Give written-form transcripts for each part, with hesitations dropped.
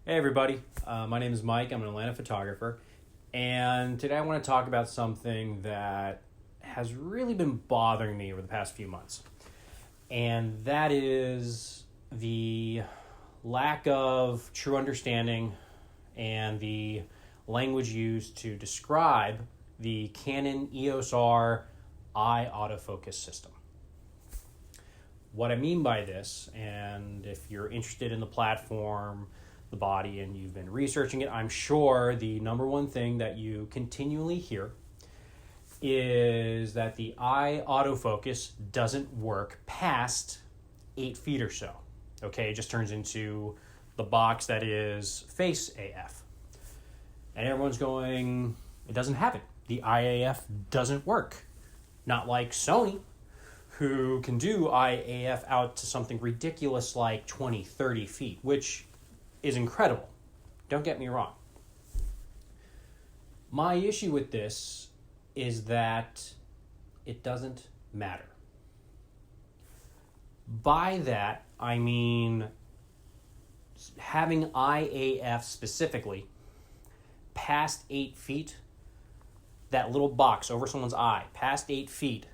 Hey everybody, my name is Mike. I'm an Atlanta photographer, and today I want to talk about something that has really been bothering me over the past few months, and that is the lack of true understanding and the language used to describe the Canon EOS R eye autofocus system. What I mean by this, and if you're interested in the platform, the body, and you've been researching it, I'm sure the number one thing that you continually hear is that the eye autofocus doesn't work past 8 feet or so. Okay, it just turns into the box that is face AF. And everyone's going, it doesn't happen. The IAF doesn't work. Not like Sony, who can do IAF out to something ridiculous like 20, 30 feet, which is incredible. Don't get me wrong. My issue with this is that it doesn't matter. By that, I mean having IAF specifically past 8 feet, that little box over someone's eye, past 8 feet,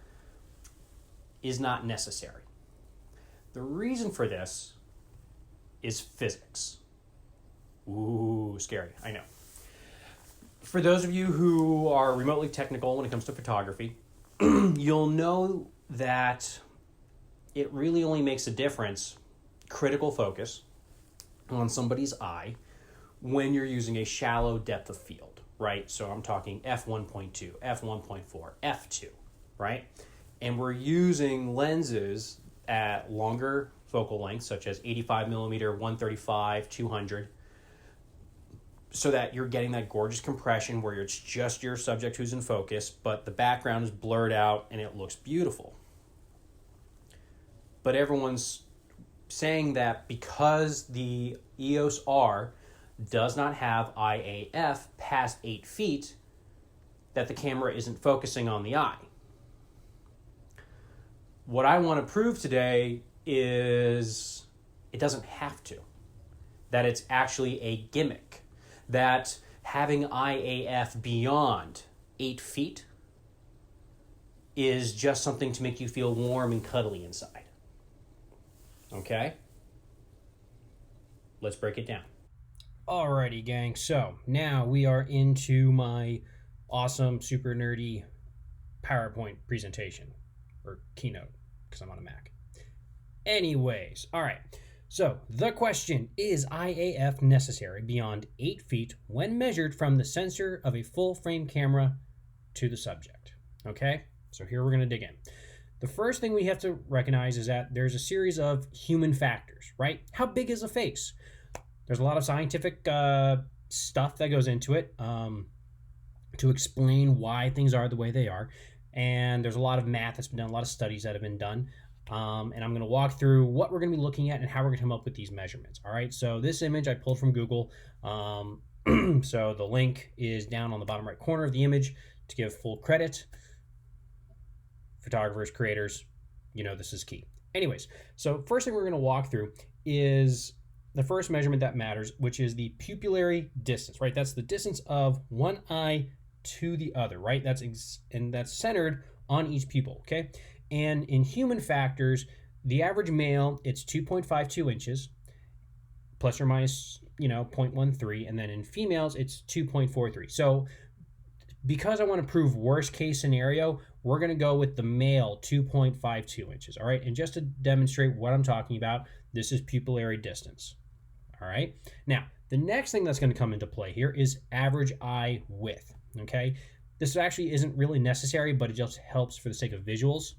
is not necessary. The reason for this is physics. Ooh, scary, I know. For those of you who are remotely technical when it comes to photography, you'll know that it really only makes a difference, critical focus, on somebody's eye when you're using a shallow depth of field, right? So I'm talking f1.2, f1.4, f2, right? And we're using lenses at longer focal lengths, such as 85 millimeter, 135, 200, so that you're getting that gorgeous compression where it's just your subject who's in focus, but the background is blurred out and it looks beautiful. But everyone's saying that because the EOS R does not have IAF past 8 feet, that the camera isn't focusing on the eye. What I want to prove today is it doesn't have to. That it's actually a gimmick. That having IAF beyond 8 feet is just something to make you feel warm and cuddly inside. Okay? Let's break it down. Alrighty, gang. So now we are into my awesome, super nerdy PowerPoint presentation, or keynote, because I'm on a Mac. Anyways, all right. So the question, is IAF necessary beyond 8 feet when measured from the sensor of a full frame camera to the subject? Okay, so here we're going to dig in. The first thing we have to recognize is that there's a series of human factors, right? How big is a face? There's a lot of scientific stuff that goes into it to explain why things are the way they are. And there's a lot of math that's been done, a lot of studies that have been done. And I'm going to walk through what we're going to be looking at and how we're going to come up with these measurements. All right, so this image I pulled from Google. So the link is down on the bottom right corner of the image to give full credit. Photographers, creators, you know this is key. Anyways, so first thing we're going to walk through is the first measurement that matters, which is the pupillary distance, right? That's the distance of one eye to the other, right? That's centered on each pupil, okay? And in human factors, the average male, it's 2.52 inches, plus or minus, 0.13. And then in females, it's 2.43. So because I want to prove worst case scenario, we're going to go with the male 2.52 inches. All right. And just to demonstrate what I'm talking about, this is pupillary distance. All right. Now, the next thing that's going to come into play here is average eye width. Okay. This actually isn't really necessary, but it just helps for the sake of visuals,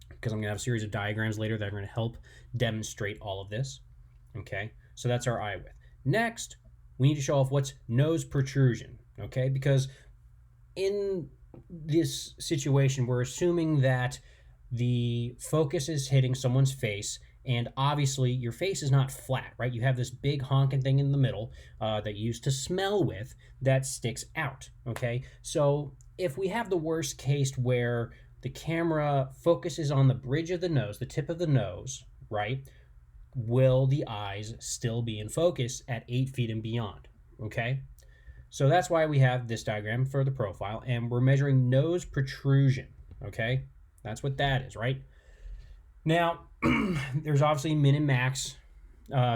because I'm going to have a series of diagrams later that are going to help demonstrate all of this. Okay, so that's our eye width. Next, we need to show off what's nose protrusion, okay? Because in this situation, we're assuming that the focus is hitting someone's face, and obviously your face is not flat, right? You have this big honking thing in the middle that you use to smell with that sticks out, okay? So if we have the worst case where the camera focuses on the bridge of the nose, the tip of the nose, right? will the eyes still be in focus at 8 feet and beyond? Okay, so that's why we have this diagram for the profile, and we're measuring nose protrusion. Okay, that's what that is, right? Now, there's obviously min and max.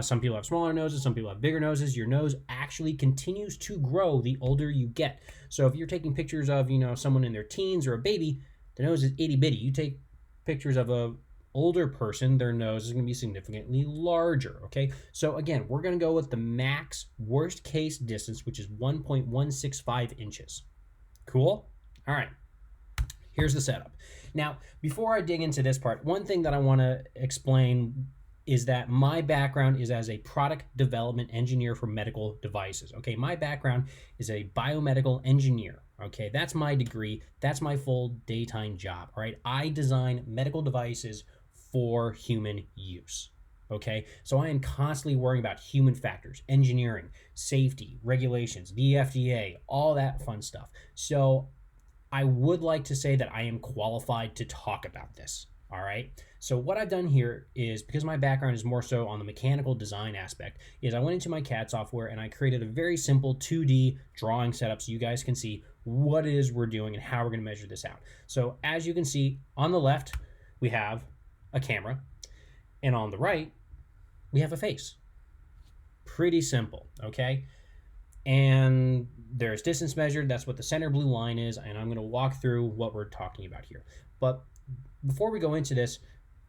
Some people have smaller noses, some people have bigger noses. Your nose actually continues to grow the older you get. So if you're taking pictures of, someone in their teens or a baby, the nose is itty bitty. You take pictures of a older person, their nose is going to be significantly larger. Okay, so again, we're going to go with the max worst case distance, which is 1.165 inches. Cool. All right, here's the setup. Now, before I dig into this part, one thing that I want to explain is that my background is as a product development engineer for medical devices. Okay, my background is a biomedical engineer. Okay, that's my degree. That's my full daytime job. All right, I design medical devices for human use. Okay, so I am constantly worrying about human factors, engineering, safety, regulations, the FDA, all that fun stuff. So I would like to say that I am qualified to talk about this. All right. So what I've done here is, because my background is more so on the mechanical design aspect, is I went into my CAD software and I created a very simple 2D drawing setup so you guys can see what it is we're doing and how we're going to measure this out. So as you can see on the left, we have a camera, and on the right, we have a face. Pretty simple. Okay. And there's distance measured. That's what the center blue line is. And I'm going to walk through what we're talking about here. But before we go into this,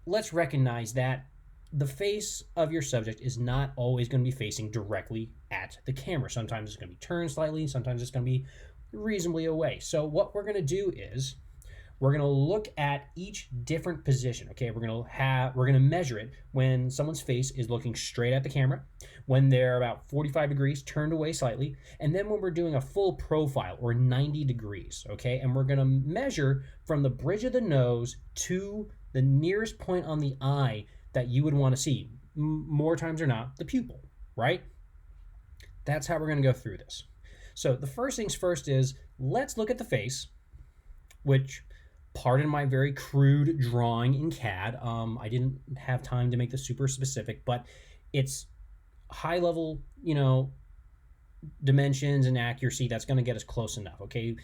let's recognize that the face of your subject is not always going to be facing directly at the camera. Sometimes it's going to be turned slightly. Sometimes it's going to be reasonably away. So what we're going to do is we're going to look at each different position. Okay, we're going to measure it when someone's face is looking straight at the camera, when they're about 45 degrees turned away slightly, and then when we're doing a full profile or 90 degrees. Okay, and we're going to measure from the bridge of the nose to the nearest point on the eye that you would want to see. More times or not, the pupil, right? That's how we're going to go through this. So the first things first is let's look at the face, which, pardon my very crude drawing in CAD. I didn't have time to make this super specific, but it's high level, dimensions and accuracy. That's going to get us close enough. Okay.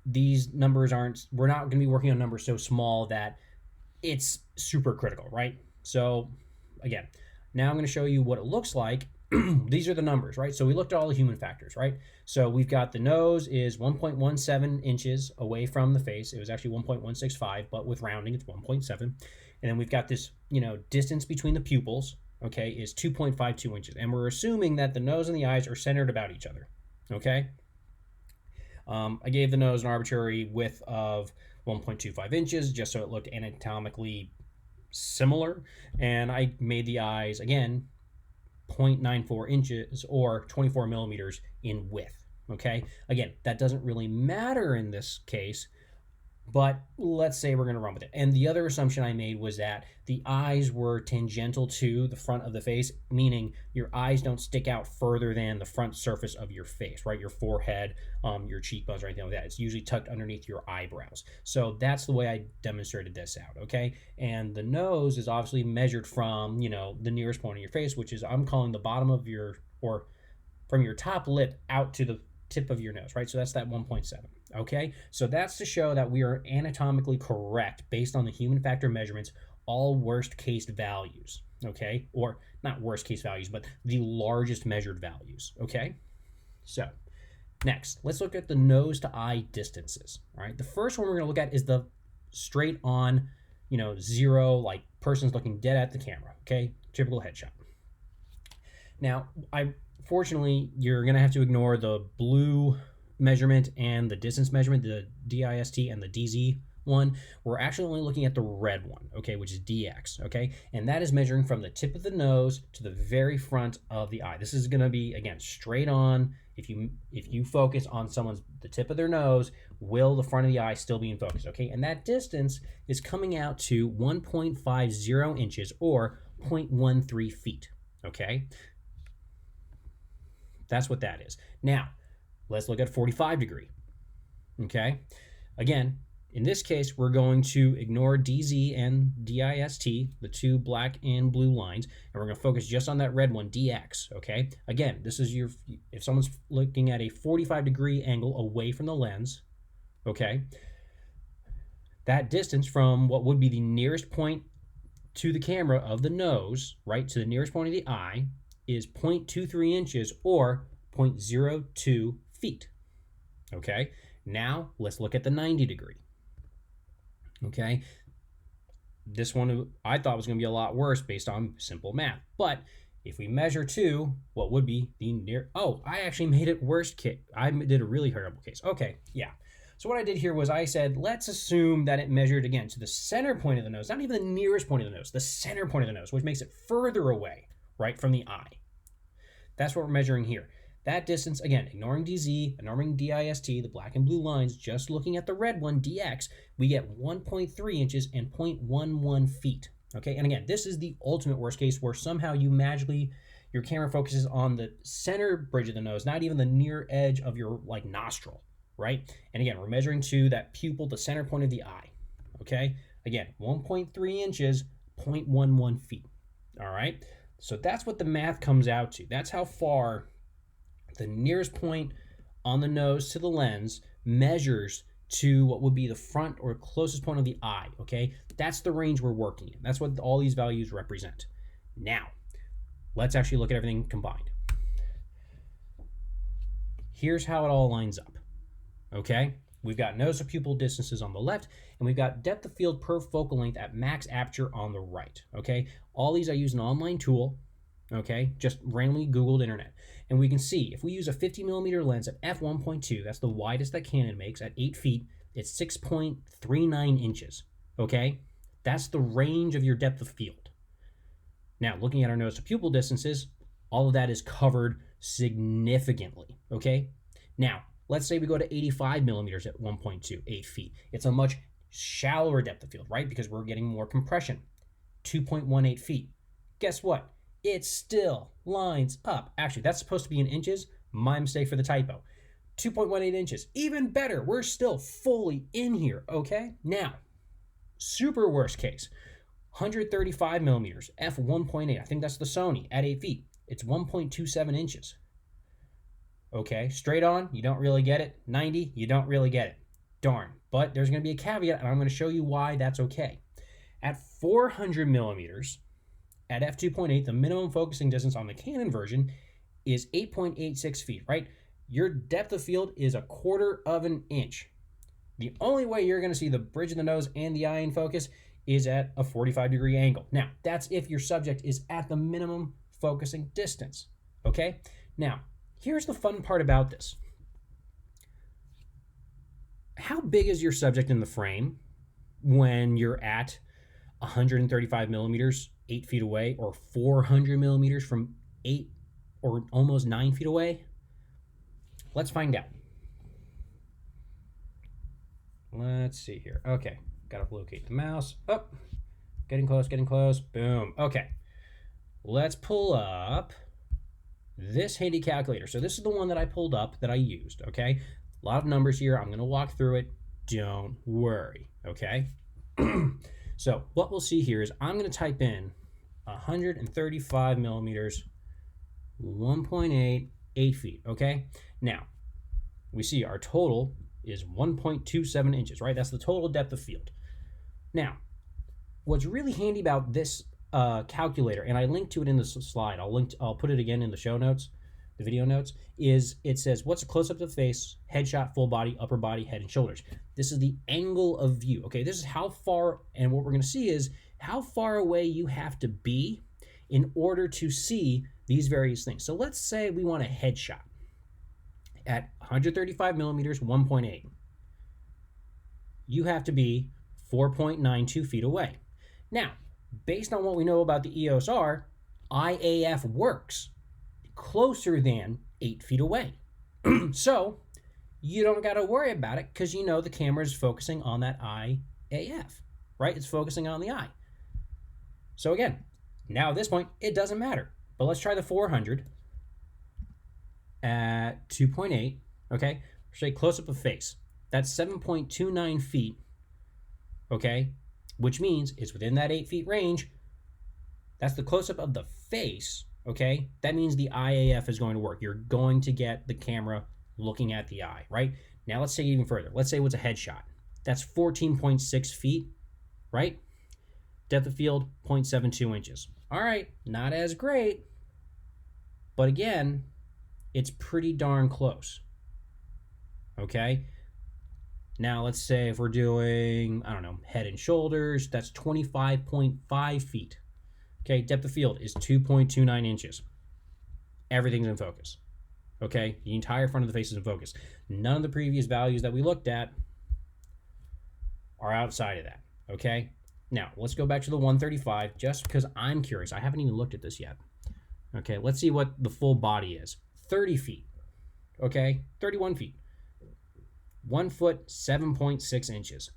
These numbers we're not going to be working on numbers so small that it's super critical, right? So again, now I'm going to show you what it looks like. These are the numbers, right? So we looked at all the human factors, right? So we've got the nose is 1.17 inches away from the face. It was actually 1.165, but with rounding, it's 1.7. And then we've got this, distance between the pupils, okay, is 2.52 inches. And we're assuming that the nose and the eyes are centered about each other, okay? I gave the nose an arbitrary width of 1.25 inches just so it looked anatomically similar. And I made the eyes, again, 0.94 inches or 24 millimeters in width. Okay, again, that doesn't really matter in this case, but let's say we're going to run with it. And the other assumption I made was that the eyes were tangential to the front of the face, meaning your eyes don't stick out further than the front surface of your face, right? Your forehead, your cheekbones, or anything like that. It's usually tucked underneath your eyebrows. So that's the way I demonstrated this out, okay? And the nose is obviously measured from, the nearest point of your face, which is, I'm calling the bottom of or from your top lip out to the tip of your nose, right? So that's that 1.7. Okay, so that's to show that we are anatomically correct based on the human factor measurements, all worst case values, okay? Or not worst case values, but the largest measured values, okay? So next, let's look at the nose to eye distances, all right? The first one we're gonna look at is the straight on, zero, like person's looking dead at the camera, okay? Typical headshot. Now, fortunately, you're gonna have to ignore the blue measurement and the distance measurement, the DIST and the DZ one. We're actually only looking at the red one, okay, which is DX, okay? And that is measuring from the tip of the nose to the very front of the eye. This is going to be, again, straight on. If you focus on the tip of their nose, will the front of the eye still be in focus, okay? And that distance is coming out to 1.50 inches or 0.13 feet, okay? That's what that is. Now, let's look at 45 degree, okay? Again, In this case, we're going to ignore DZ and DIST, the two black and blue lines, and we're going to focus just on that red one, DX, okay? Again, this is your, if someone's looking at a 45-degree angle away from the lens, okay, that distance from what would be the nearest point to the camera of the nose, right, to the nearest point of the eye, is 0.23 inches or 0.02 feet, okay? Now, let's look at the 90-degree. Okay, this one I thought was going to be a lot worse based on simple math. But if we measure to what would be the near, oh, I actually made it worst case. I did a really horrible case. Okay, yeah. So what I did here was I said, let's assume that it measured again to the center point of the nose, not even the nearest point of the nose, the center point of the nose, which makes it further away, right, from the eye. That's what we're measuring here. That distance, again, ignoring DZ, ignoring DIST, the black and blue lines, just looking at the red one, DX, we get 1.3 inches and 0.11 feet. Okay, and again, this is the ultimate worst case where somehow you magically, your camera focuses on the center bridge of the nose, not even the near edge of your like nostril, right? And again, we're measuring to that pupil, the center point of the eye. Okay, again, 1.3 inches, 0.11 feet. All right, so that's what the math comes out to. That's how far the nearest point on the nose to the lens measures to what would be the front or closest point of the eye, okay? That's the range we're working in. That's what all these values represent. Now, let's actually look at everything combined. Here's how it all lines up, okay? We've got nose to pupil distances on the left, and we've got depth of field per focal length at max aperture on the right, okay? All these I use an online tool, okay? Just randomly Googled internet. And we can see if we use a 50mm lens at f1.2, that's the widest that Canon makes at 8 feet, it's 6.39 inches, okay? That's the range of your depth of field. Now, looking at our nose to pupil distances, all of that is covered significantly, okay? Now, let's say we go to 85mm at 1.2, 8 feet. It's a much shallower depth of field, right? Because we're getting more compression, 2.18 feet. Guess what? It still lines up. Actually, that's supposed to be in inches. My mistake for the typo. 2.18 inches. Even better. We're still fully in here, okay? Now, super worst case. 135mm, f1.8. I think that's the Sony at 8 feet. It's 1.27 inches. Okay, straight on, you don't really get it. 90, you don't really get it. Darn. But there's going to be a caveat, and I'm going to show you why that's okay. At 400mm, at f2.8, the minimum focusing distance on the Canon version is 8.86 feet, right? Your depth of field is 1/4 of an inch. The only way you're going to see the bridge of the nose and the eye in focus is at a 45-degree angle. Now, that's if your subject is at the minimum focusing distance, okay? Now, here's the fun part about this. How big is your subject in the frame when you're at 135mm, 8 feet away, or 400mm from 8 or almost 9 feet away? Let's find out. Let's see here. Okay, gotta locate the mouse. Oh, getting close. Boom. Okay, let's pull up this handy calculator. So this is the one that I pulled up that I used, okay? A lot of numbers here. I'm gonna walk through it. Don't worry, okay? So what we'll see here is I'm gonna type in 135mm, 1.8, 8 feet, okay? Now, we see our total is 1.27 inches, right? That's the total depth of field. Now, what's really handy about this calculator, and I linked to it in the slide, I'll put it again in the show notes, the video notes, is it says, what's a close-up of the face, headshot, full body, upper body, head, and shoulders. This is the angle of view, okay? This is how far, and what we're gonna see is how far away you have to be in order to see these various things. So let's say we want a headshot at 135mm, 1.8. You have to be 4.92 feet away. Now, based on what we know about the EOS R, IAF works closer than 8 feet away. So you don't got to worry about it because you know the camera is focusing on that IAF, right? It's focusing on the eye. So again, now at this point, it doesn't matter. But let's try the 400 at 2.8, okay? Say close up of face. That's 7.29 feet okay? Which means it's within that 8 feet range. That's the close-up of the face, okay? That means the IAF is going to work. You're going to get the camera looking at the eye, right? Now let's take it even further. Let's say it's a headshot. That's 14.6 feet, right? Depth of field, 0.72 inches. All right, not as great, but again, it's pretty darn close, okay? Now let's say if we're doing, I don't know, head and shoulders, that's 25.5 feet. Okay, depth of field is 2.29 inches. Everything's in focus. Okay, the entire front of the face is in focus. None of the previous values that we looked at are outside of that. Okay, now let's go back to the 135 just because I'm curious. I haven't even looked at this yet. Okay, let's see what the full body is. 30 feet. Okay, 31 feet. 1 foot, 7.6 inches.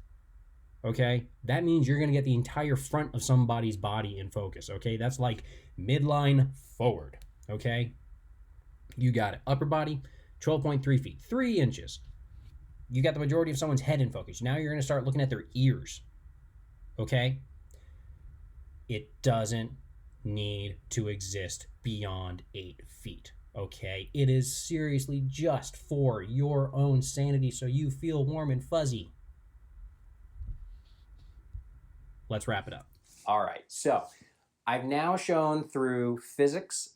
Okay, that means you're going to get the entire front of somebody's body in focus. Okay, that's like midline forward. Okay, you got it. Upper body, 12.3 feet, 3 inches. You got the majority of someone's head in focus. Now you're going to start looking at their ears. Okay, it doesn't need to exist beyond 8 feet. Okay, it is seriously just for your own sanity so you feel warm and fuzzy. Let's wrap it up. All right, so I've now shown through physics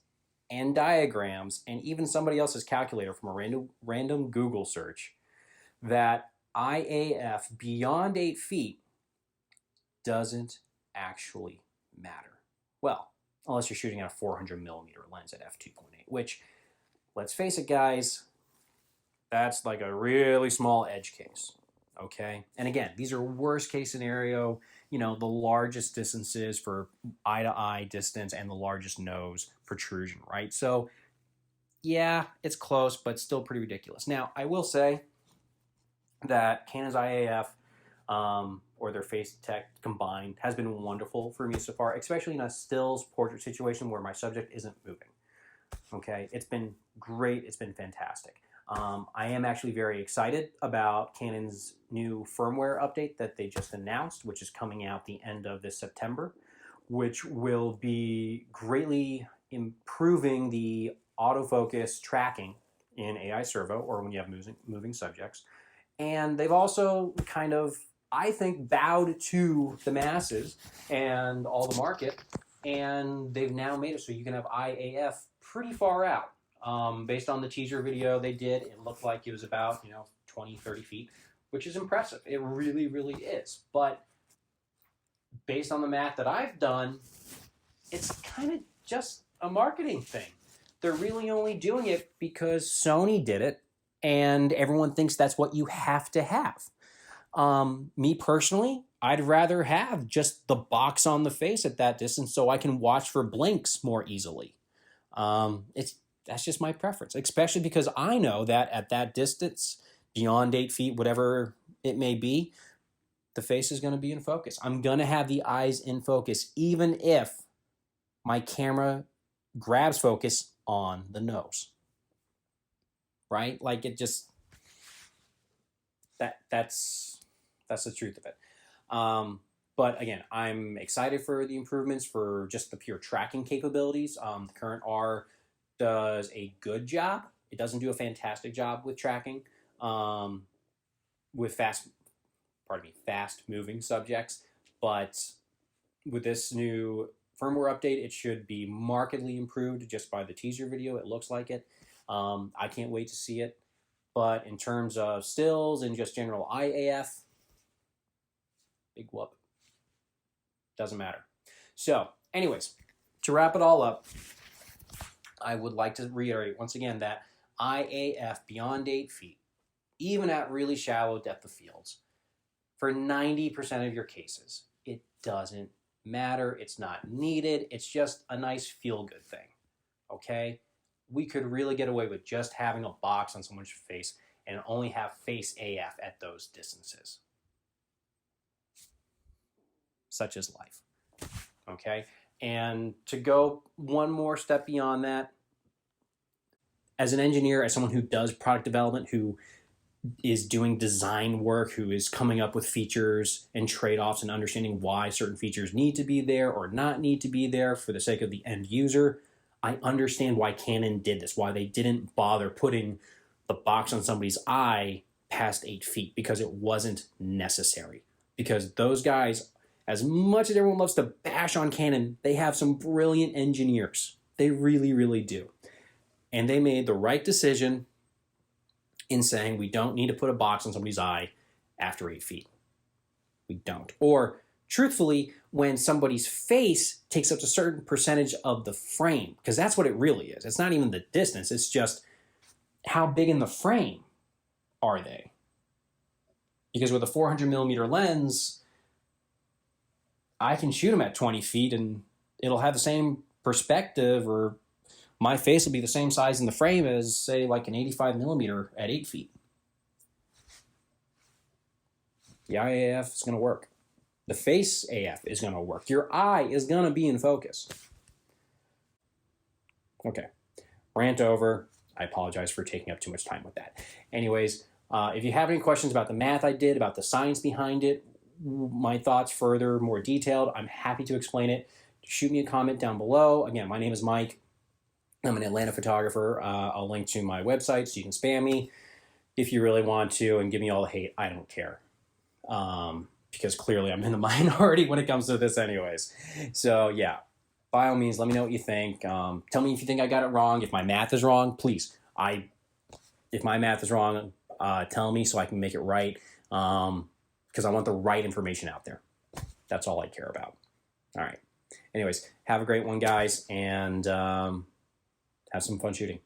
and diagrams and even somebody else's calculator from a random Google search that IAF beyond 8 feet doesn't actually matter. Well, unless you're shooting at a 400 millimeter lens at f2.8, which, let's face it, guys, that's like a really small edge case. Okay, and again, these are worst case scenario, you know, the largest distances for eye to eye distance and the largest nose protrusion, right? So yeah, it's close, but still pretty ridiculous. Now, I will say that Canon's IAF or their face detect combined has been wonderful for me so far, especially in a stills portrait situation where my subject isn't moving. Okay, it's been great, it's been fantastic. I am actually very excited about Canon's new firmware update that they just announced, which is coming out the end of this September, which will be greatly improving the autofocus tracking in AI servo or when you have moving subjects. And they've also kind of, I think, bowed to the masses and all the market, and they've now made it so you can have IAF pretty far out. Based on the teaser video they did, it looked like it was about, 20, 30 feet, which is impressive. It really, really is. But based on the math that I've done, it's kind of just a marketing thing. They're really only doing it because Sony did it, and everyone thinks that's what you have to have. Me personally, I'd rather have just the box on the face at that distance so I can watch for blinks more easily. That's just my preference, especially because I know that at that distance, beyond 8 feet, whatever it may be, the face is going to be in focus. I'm going to have the eyes in focus, even if my camera grabs focus on the nose. Right? Like it just, that's the truth of it. But again, I'm excited for the improvements for just the pure tracking capabilities. The current R does a good job. It doesn't do a fantastic job with tracking with fast moving subjects. But with this new firmware update, it should be markedly improved just by the teaser video. It looks like it. I can't wait to see it. But in terms of stills and just general IAF, big whoop. Doesn't matter. So, anyways, to wrap it all up, I would like to reiterate once again that IAF beyond 8 feet, even at really shallow depth of fields, for 90% of your cases, it doesn't matter. It's not needed. It's just a nice feel-good thing. Okay? We could really get away with just having a box on someone's face and only have face AF at those distances. Such is life. Okay? And to go one more step beyond that, as an engineer, as someone who does product development, who is doing design work, who is coming up with features and trade-offs and understanding why certain features need to be there or not need to be there for the sake of the end user, I understand why Canon did this, why they didn't bother putting the box on somebody's eye past 8 feet, because it wasn't necessary. Because those guys, as much as everyone loves to bash on Canon, they have some brilliant engineers. They really, really do. And they made the right decision in saying we don't need to put a box on somebody's eye after 8 feet. We don't. Or, truthfully, when somebody's face takes up a certain percentage of the frame, because that's what it really is. It's not even the distance, it's just how big in the frame are they? Because with a 400 millimeter lens, I can shoot them at 20 feet and it'll have the same perspective, or my face will be the same size in the frame as, say, like an 85 millimeter at 8 feet. The eye AF is going to work. The face AF is going to work. Your eye is going to be in focus. Okay, rant over. I apologize for taking up too much time with that. Anyways, if you have any questions about the math I did, about the science behind it, my thoughts further, more detailed, I'm happy to explain it. Shoot me a comment down below. Again, my name is Mike. I'm an Atlanta photographer. I'll link to my website so you can spam me if you really want to and give me all the hate. I don't care. Because clearly I'm in the minority when it comes to this anyways. So yeah, by all means, let me know what you think. Tell me if you think I got it wrong. If my math is wrong, please. If my math is wrong, tell me so I can make it right. Because I want the right information out there. That's all I care about. All right. Anyways, have a great one, guys, and have some fun shooting.